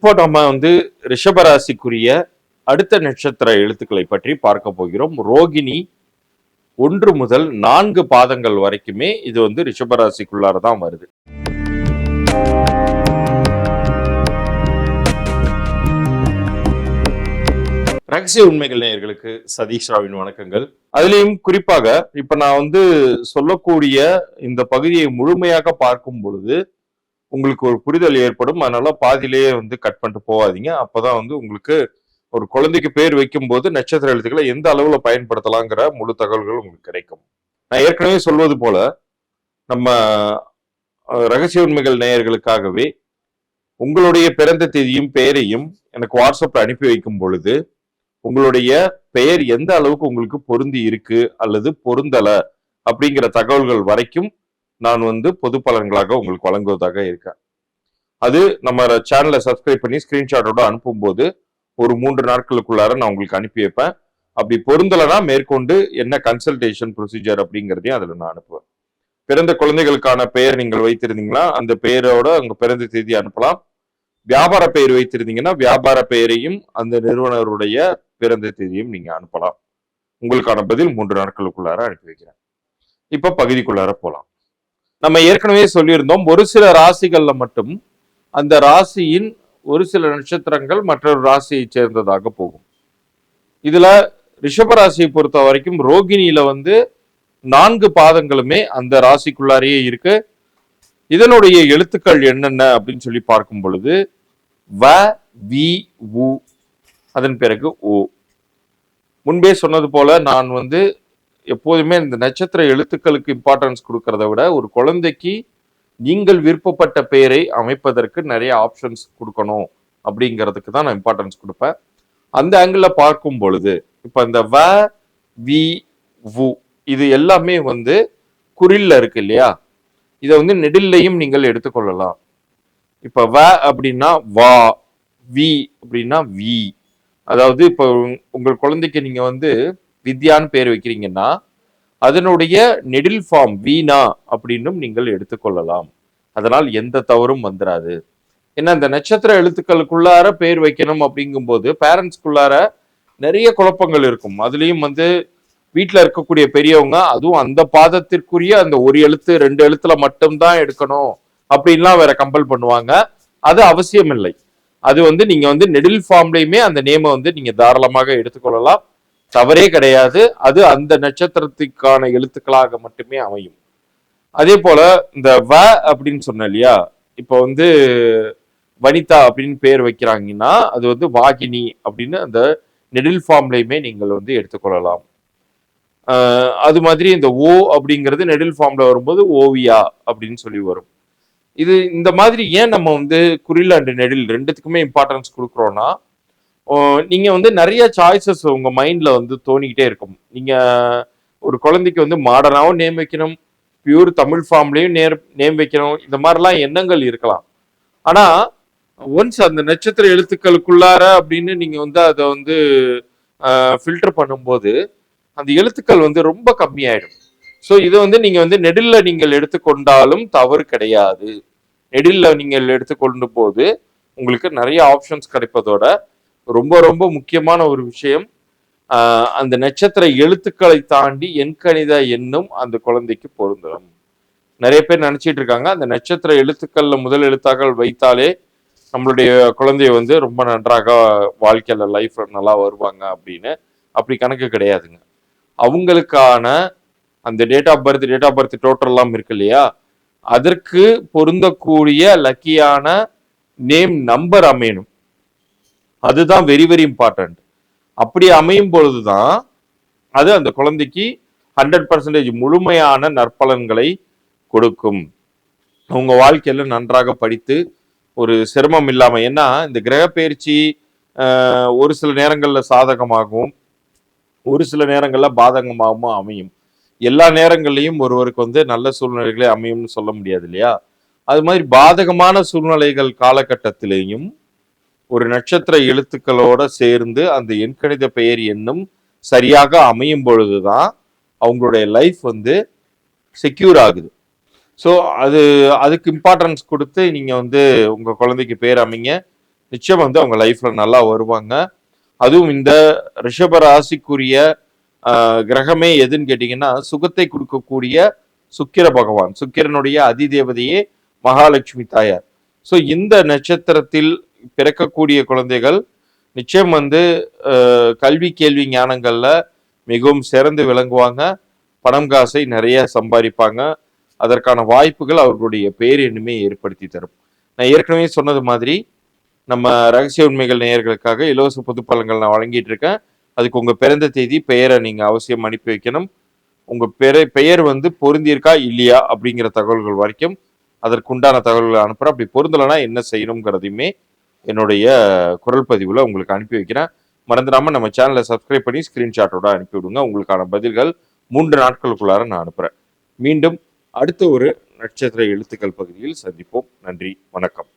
இப்போ நம்ம ரிஷபராசிக்குரிய அடுத்த நட்சத்திர எழுத்துக்களை பற்றி பார்க்க போகிறோம். ரோகிணி 1 முதல் 4 பாதங்கள் வரைக்குமே இது ரிஷபராசிக்குள்ளாரதான் வருது. ரகசிய உண்மைகள் நேயர்களுக்கு சதீஷ் ராவின் வணக்கங்கள். அதுலயும் குறிப்பாக இப்ப நான் சொல்லக்கூடிய இந்த பகுதியை முழுமையாக பார்க்கும் பொழுது உங்களுக்கு ஒரு புரிதல் ஏற்படும். அதனால பாதியிலேயே கட் பண்ணிட்டு போகாதீங்க. அப்பதான் உங்களுக்கு ஒரு குழந்தைக்கு பேர் வைக்கும் போது நட்சத்திர எழுத்துக்களை எந்த அளவுல பயன்படுத்தலாங்கிற முழு தகவல்கள் உங்களுக்கு கிடைக்கும். நான் ஏற்கனவே சொல்வது போல நம்ம ரகசிய உண்மைகள் நேயர்களுக்காகவே உங்களுடைய பிறந்த தேதியும் பெயரையும் எனக்கு வாட்ஸ்அப்ல அனுப்பி வைக்கும் பொழுது உங்களுடைய பெயர் எந்த அளவுக்கு உங்களுக்கு பொருந்தி இருக்கு அல்லது பொருந்தல அப்படிங்கிற தகவல்கள் வரைக்கும் நான் பொது பலன்களாக உங்களுக்கு வழங்குவதாக இருக்கேன். அது நம்ம சேனலை சப்ஸ்கிரைப் பண்ணி ஸ்கிரீன்ஷாட்டோட அனுப்பும் போது ஒரு 3 நாட்களுக்குள்ளார நான் உங்களுக்கு அனுப்பி வைப்பேன். அப்படி பொருந்தலைன்னா மேற்கொண்டு என்ன கன்சல்டேஷன் ப்ரொசீஜர் அப்படிங்கிறதையும் அதுல நான் அனுப்புவேன். பிறந்த குழந்தைகளுக்கான பெயர் நீங்கள் வைத்திருந்தீங்கன்னா அந்த பெயரோட உங்க பிறந்த தேதி அனுப்பலாம். வியாபார பெயர் வைத்திருந்தீங்கன்னா வியாபார பெயரையும் அந்த நிறுவனருடைய பிறந்த தேதியும் நீங்க அனுப்பலாம். உங்களுக்கான பதில் 3 நாட்களுக்குள்ளார அனுப்பி வைக்கிறேன். இப்ப பகுதிக்குள்ளார போலாம். நம்ம ஏற்கனவே சொல்லியிருந்தோம், ஒரு சில ராசிகள்ல மட்டும் அந்த ராசியின் ஒரு சில நட்சத்திரங்கள் மற்றொரு ராசியை சேர்ந்ததாக போகும். இதுல ரிஷபராசியை பொறுத்த வரைக்கும் ரோகிணியில 4 பாதங்களுமே அந்த ராசிக்குள்ளாரையே இருக்கு. இதனுடைய எழுத்துக்கள் என்னென்ன அப்படின்னு சொல்லி பார்க்கும் பொழுது வ, வி, உ, அதன் பிறகு ஓ. முன்பே சொன்னது போல நான் எப்போதுமே இந்த நட்சத்திர எழுத்துக்களுக்கு இம்பார்ட்டன்ஸ் கொடுக்கறத விட ஒரு குழந்தைக்கு நீங்கள் விருப்பப்பட்ட பெயரை அமைப்பதற்கு நிறைய ஆப்ஷன்ஸ் கொடுக்கணும் அப்படிங்கிறதுக்கு தான் நான் இம்பார்ட்டன்ஸ் கொடுப்பேன். அந்த ஆங்கிள் பார்க்கும் பொழுது இப்ப இந்த வ, வி, வு இது எல்லாமே குறில்ல இருக்கு இல்லையா? இதை நெடில்லையும் நீங்கள் எடுத்துக்கொள்ளலாம். இப்ப வ அப்படின்னா வா, வி அப்படின்னா வி. அதாவது இப்ப உங்கள் குழந்தைக்கு நீங்க வித்யான்னு பேர் வைக்கிறீங்கன்னா அதனுடைய நெடில் ஃபார்ம் வீணா அப்படின்னும் நீங்கள் எடுத்துக்கொள்ளலாம். அதனால் எந்த தவறும் வந்துடாது. ஏன்னா இந்த நட்சத்திர எழுத்துக்களுக்குள்ளார பேர் வைக்கணும் அப்படிங்கும்போது பேரண்ட்ஸ்குள்ளார நிறைய குழப்பங்கள் இருக்கும். அதுலயும் வீட்டுல இருக்கக்கூடிய பெரியவங்க அதுவும் அந்த பாதத்திற்குரிய அந்த ஒரு எழுத்து 2 எழுத்துல மட்டும்தான் எடுக்கணும் அப்படின்லாம் வேற கம்பல் பண்ணுவாங்க. அது அவசியம் இல்லை. அது நீங்க நெடில் ஃபார்ம்லயுமே அந்த நேமை நீங்க தாராளமாக எடுத்துக்கொள்ளலாம். தவறே கிடையாது. அது அந்த நட்சத்திரத்துக்கான எழுத்துக்களாக மட்டுமே அமையும். அதே போல இந்த வ அப்படின்னு சொன்ன இல்லையா, இப்ப வனிதா அப்படின்னு பேர் வைக்கிறாங்கன்னா அது வாகினி அப்படின்னு அந்த நெடில் ஃபார்ம்லயுமே நீங்கள் எடுத்துக்கொள்ளலாம். அது மாதிரி இந்த ஓ அப்படிங்கிறது நெடில் ஃபார்ம்ல வரும்போது ஓவியா அப்படின்னு சொல்லி வரும். இது இந்த மாதிரி ஏன் நம்ம குறில் அண்ட் நெடில் ரெண்டுத்துக்குமே இம்பார்ட்டன்ஸ் கொடுக்குறோம்னா, நீங்க நிறைய சாய்ஸஸ் உங்க மைண்ட்ல தோணிக்கிட்டே இருக்கும். நீங்க ஒரு குழந்தைக்கு மாடர்னாவும் நேம் வைக்கணும், பியூர் தமிழ் ஃபார்ம்லயும் நேம் வைக்கணும், இந்த மாதிரிலாம் எண்ணங்கள் இருக்கலாம். ஆனா ஒன்ஸ் அந்த நட்சத்திர எழுத்துக்களுக்குள்ளார அப்படின்னு நீங்க அதை ஃபில்டர் பண்ணும்போது அந்த எழுத்துக்கள் ரொம்ப கம்மியாயிடும். ஸோ இதை நீங்க நெடில்ல நீங்கள் எடுத்துக்கொண்டாலும் தவறு கிடையாது. நெடில்ல நீங்கள் எடுத்துக்கொண்டு போது உங்களுக்கு நிறைய ஆப்ஷன்ஸ் கிடைப்பதோட ரொம்ப ரொம்ப முக்கியமான ஒரு விஷயம், அந்த நட்சத்திர எழுத்துக்களை தாண்டி எண்கணித எண்ணும் அந்த குழந்தைக்கு பொருந்தும். நிறைய பேர் நினைச்சிட்டு இருக்காங்க அந்த நட்சத்திர எழுத்துக்கள்ல முதல் எழுத்தாக வைத்தாலே நம்மளுடைய குழந்தைய ரொம்ப நன்றாக வாழ்க்கையில லைஃப் நல்லா வருவாங்க அப்படின்னு. அப்படி கணக்கு கிடையாதுங்க. அவங்களுக்கான அந்த டேட் ஆஃப் பர்த் டோட்டல் எல்லாம் இருக்கு இல்லையா, அதற்கு பொருந்தக்கூடிய லக்கியான நேம் நம்பர் அமையணும். அதுதான் வெரி வெரி இம்பார்ட்டன்ட். அப்படி அமையும் பொழுதுதான் அது அந்த குழந்தைக்கு 100% முழுமையான நற்பலன்களை கொடுக்கும். உங்க வாழ்க்கையில நன்றாக படித்து ஒரு சிரமம் இல்லாம, ஏன்னா இந்த கிரக பயிற்சி ஒரு சில நேரங்கள்ல சாதகமாகவும் ஒரு சில நேரங்கள்ல பாதகமாகவும் அமையும். எல்லா நேரங்கள்லையும் ஒருவருக்கு நல்ல சூழ்நிலைகளே அமையும்னு சொல்ல முடியாது இல்லையா? அது மாதிரி பாதகமான சூழ்நிலைகள் காலகட்டத்திலேயும் ஒரு நட்சத்திர எழுத்துக்களோட சேர்ந்து அந்த எண்கணித பெயர் எண்ணும் சரியாக அமையும் பொழுதுதான் அவங்களுடைய லைஃப் செக்யூர் ஆகுது. ஸோ அதுக்கு இம்பார்ட்டன்ஸ் கொடுத்து நீங்க உங்க குழந்தைக்கு பேர் அமைங்க. நிச்சயம் வந்து அவங்க லைஃப்ல நல்லா வருவாங்க. அதுவும் இந்த ரிஷப ராசிக்குரிய கிரகமே எதுன்னு கேட்டீங்கன்னா சுகத்தை கொடுக்கக்கூடிய சுக்கிர பகவான், சுக்கிரனுடைய அதிதேவதையே மகாலட்சுமி தாயார். ஸோ இந்த நட்சத்திரத்தில் பிறக்கக்கூடிய குழந்தைகள் நிச்சயம் வந்து கல்வி கேள்வி ஞானங்கள்ல மிகவும் சிறந்து விளங்குவாங்க. பணம் காசை நிறைய சம்பாதிப்பாங்க. அதற்கான வாய்ப்புகள் அவர்களுடைய பேரெண்ணுமே ஏற்படுத்தி தரும். நான் ஏற்கனவே சொன்னது மாதிரி நம்ம ரகசிய உண்மைகள் நேயர்களுக்காக இலவச பொது பலன்கள் நான் வழங்கிட்டு இருக்கேன். அதுக்கு உங்க பிறந்த தேதி, பெயரை நீங்க அவசியம் அனுப்பி வைக்கணும். உங்க பெயர் வந்து பொருந்தியிருக்கா இல்லையா அப்படிங்கிற தகவல்கள் வரைக்கும் அதற்குண்டான தகவல்களை அனுப்புறேன். அப்படி பொருந்தலைன்னா என்ன செய்யணுங்கிறதையுமே என்னுடைய குரல் பதிவுல உங்களுக்கு அனுப்பி வைக்கிறேன். மறந்துடாம நம்ம சேனலை சப்ஸ்கிரைப் பண்ணி ஸ்கிரீன்ஷாட்டோட அனுப்பி விடுங்க. உங்களுக்கான பதில்கள் 3 நாட்களுக்குள்ளார நான் அனுப்புறேன். மீண்டும் அடுத்த ஒரு நட்சத்திர எழுத்துக்கள் பகுதியில் சந்திப்போம். நன்றி, வணக்கம்.